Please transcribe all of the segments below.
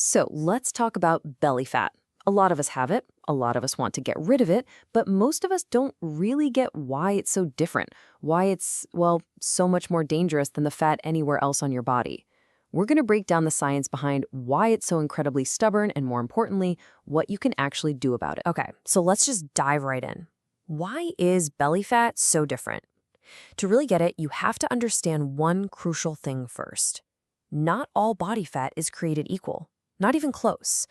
So let's talk about belly fat. A lot of us have it, a lot of us want to get rid of it, but most of us don't really get why it's so different, why it's, well, so much more dangerous than the fat anywhere else on your body. We're going to break down the science behind why it's so incredibly stubborn and, more importantly, what you can actually do about it. Okay, so let's just dive right in. Why is belly fat so different? To really get it, you have to understand one crucial thing first. Not all body fat is created equal, not even close.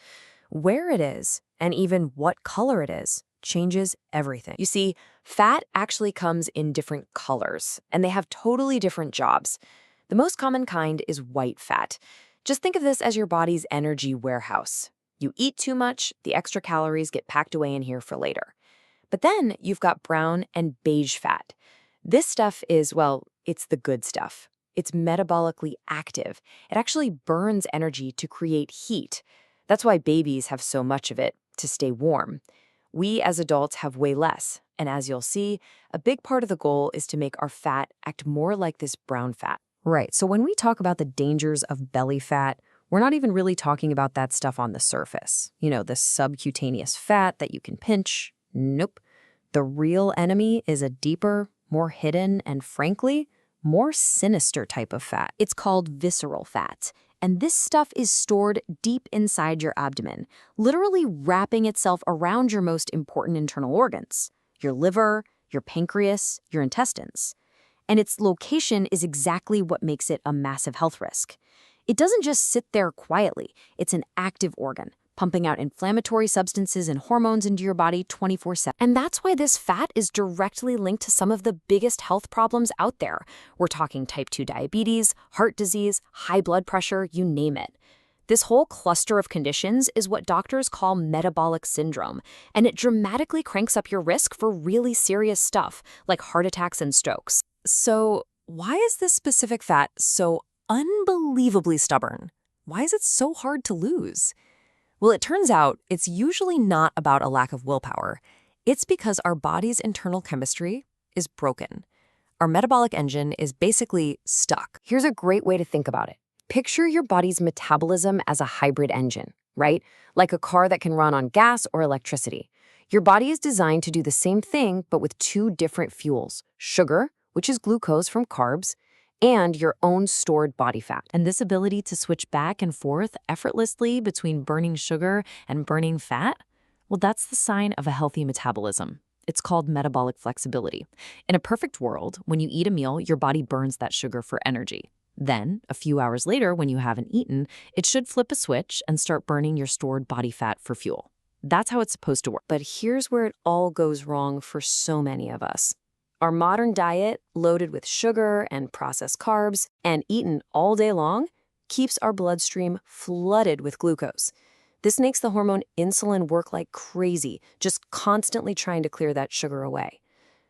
Where it is, and even what color it is, changes everything. You see, fat actually comes in different colors, and they have totally different jobs. The most common kind is white fat. Just think of this as your body's energy warehouse. You eat too much, the extra calories get packed away in here for later. But then you've got brown and beige fat. This stuff is, well, it's the good stuff. It's metabolically active. It actually burns energy to create heat. That's why babies have so much of it, to stay warm. We as adults have way less, and as you'll see, a big part of the goal is to make our fat act more like this brown fat. Right, so when we talk about the dangers of belly fat, we're not even really talking about that stuff on the surface. You know, the subcutaneous fat that you can pinch. Nope. The real enemy is a deeper, more hidden, and frankly, more sinister type of fat. It's called visceral fat. And this stuff is stored deep inside your abdomen, literally wrapping itself around your most important internal organs, your liver, your pancreas, your intestines. And its location is exactly what makes it a massive health risk. It doesn't just sit there quietly. It's an active organ, pumping out inflammatory substances and hormones into your body 24/7. And that's why this fat is directly linked to some of the biggest health problems out there. We're talking type 2 diabetes, heart disease, high blood pressure, you name it. This whole cluster of conditions is what doctors call metabolic syndrome, and it dramatically cranks up your risk for really serious stuff, like heart attacks and strokes. So why is this specific fat so unbelievably stubborn? Why is it so hard to lose? Well, it turns out it's usually not about a lack of willpower. It's because our body's internal chemistry is broken. Our metabolic engine is basically stuck. Here's a great way to think about it. Picture your body's metabolism as a hybrid engine, right? Like a car that can run on gas or electricity. Your body is designed to do the same thing, but with two different fuels: sugar, which is glucose from carbs, and your own stored body fat. And this ability to switch back and forth effortlessly between burning sugar and burning fat, well, that's the sign of a healthy metabolism. It's called metabolic flexibility. In a perfect world, when you eat a meal, your body burns that sugar for energy. Then, a few hours later, when you haven't eaten, it should flip a switch and start burning your stored body fat for fuel. That's how it's supposed to work. But here's where it all goes wrong for so many of us. Our modern diet, loaded with sugar and processed carbs and eaten all day long, keeps our bloodstream flooded with glucose. This makes the hormone insulin work like crazy, just constantly trying to clear that sugar away.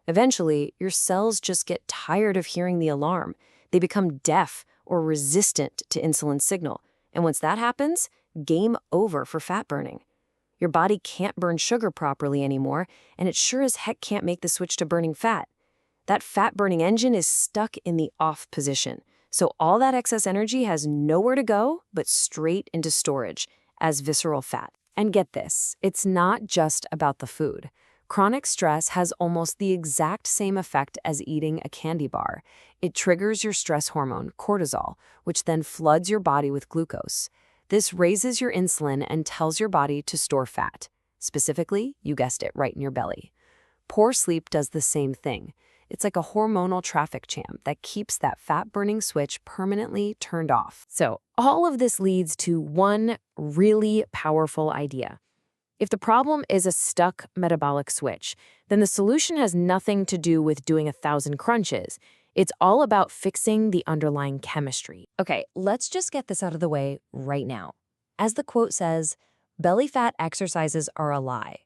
Eventually, your cells just get tired of hearing the alarm. They become deaf or resistant to insulin signal. And once that happens, game over for fat burning. Your body can't burn sugar properly anymore, and it sure as heck can't make the switch to burning fat. That fat-burning engine is stuck in the off position, so all that excess energy has nowhere to go but straight into storage as visceral fat. And get this, it's not just about the food. Chronic stress has almost the exact same effect as eating a candy bar. It triggers your stress hormone, cortisol, which then floods your body with glucose. This raises your insulin and tells your body to store fat. Specifically, you guessed it, right in your belly. Poor sleep does the same thing. It's like a hormonal traffic jam that keeps that fat-burning switch permanently turned off. So all of this leads to one really powerful idea. If the problem is a stuck metabolic switch, then the solution has nothing to do with doing 1,000 crunches. It's all about fixing the underlying chemistry. Okay, let's just get this out of the way right now. As the quote says, belly fat exercises are a lie.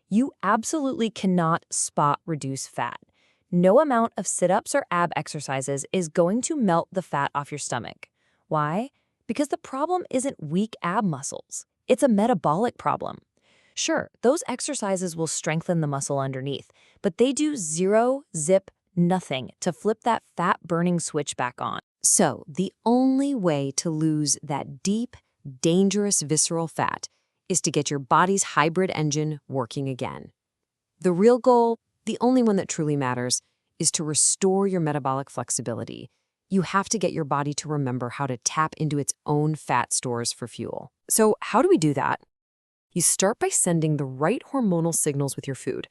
You absolutely cannot spot reduce fat. No amount of sit-ups or ab exercises is going to melt the fat off your stomach. Why? Because the problem isn't weak ab muscles. It's a metabolic problem. Sure, those exercises will strengthen the muscle underneath, but they do zero, zip, nothing to flip that fat-burning switch back on. So the only way to lose that deep, dangerous visceral fat, is to get your body's hybrid engine working again. The real goal, the only one that truly matters, is to restore your metabolic flexibility. You have to get your body to remember how to tap into its own fat stores for fuel. So how do we do that? You start by sending the right hormonal signals with your food.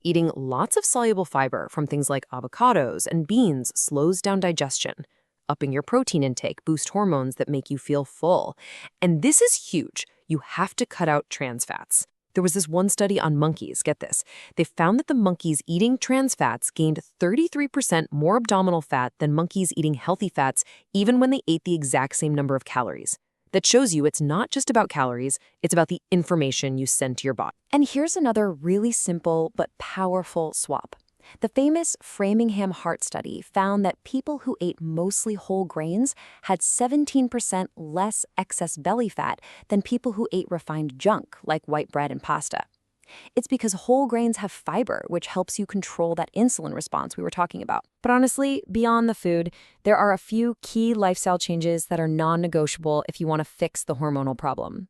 Eating lots of soluble fiber from things like avocados and beans slows down digestion. Upping your protein intake boosts hormones that make you feel full. And this is huge. You have to cut out trans fats. There was this one study on monkeys, get this. They found that the monkeys eating trans fats gained 33% more abdominal fat than monkeys eating healthy fats, even when they ate the exact same number of calories. That shows you it's not just about calories, it's about the information you send to your body. And here's another really simple but powerful swap. The famous Framingham Heart Study found that people who ate mostly whole grains had 17% less excess belly fat than people who ate refined junk like white bread and pasta. It's because whole grains have fiber, which helps you control that insulin response we were talking about. But honestly, beyond the food, there are a few key lifestyle changes that are non-negotiable if you want to fix the hormonal problem.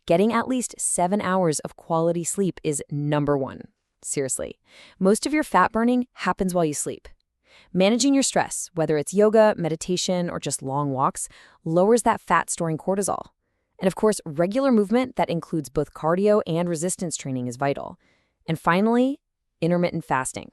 Getting at least 7 hours of quality sleep is number one. Seriously, most of your fat burning happens while you sleep. Managing your stress, whether it's yoga, meditation, or just long walks, lowers that fat-storing cortisol. And of course, regular movement that includes both cardio and resistance training is vital. And finally, intermittent fasting.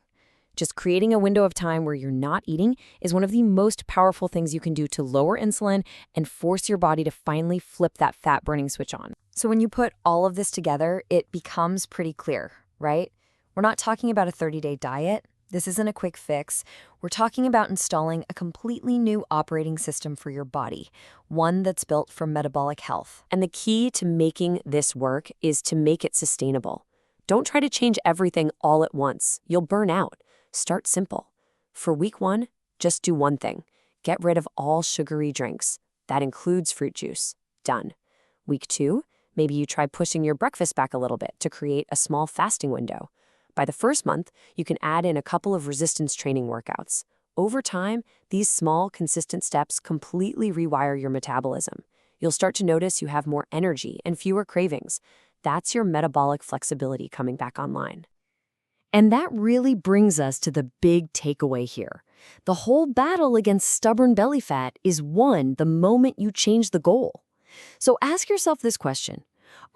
Just creating a window of time where you're not eating is one of the most powerful things you can do to lower insulin and force your body to finally flip that fat-burning switch on. So when you put all of this together, it becomes pretty clear, right? We're not talking about a 30-day diet. This isn't a quick fix. We're talking about installing a completely new operating system for your body, one that's built for metabolic health. And the key to making this work is to make it sustainable. Don't try to change everything all at once. You'll burn out. Start simple. For week 1, just do one thing. Get rid of all sugary drinks. That includes fruit juice. Done. Week 2, maybe you try pushing your breakfast back a little bit to create a small fasting window. By the first month, you can add in a couple of resistance training workouts. Over time, these small, consistent steps completely rewire your metabolism. You'll start to notice you have more energy and fewer cravings. That's your metabolic flexibility coming back online. And that really brings us to the big takeaway here. The whole battle against stubborn belly fat is won the moment you change the goal. So ask yourself this question.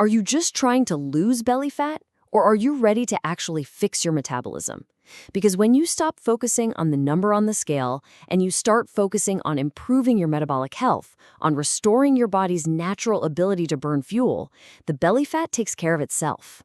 Are you just trying to lose belly fat? Or are you ready to actually fix your metabolism? Because when you stop focusing on the number on the scale and you start focusing on improving your metabolic health, on restoring your body's natural ability to burn fuel, the belly fat takes care of itself.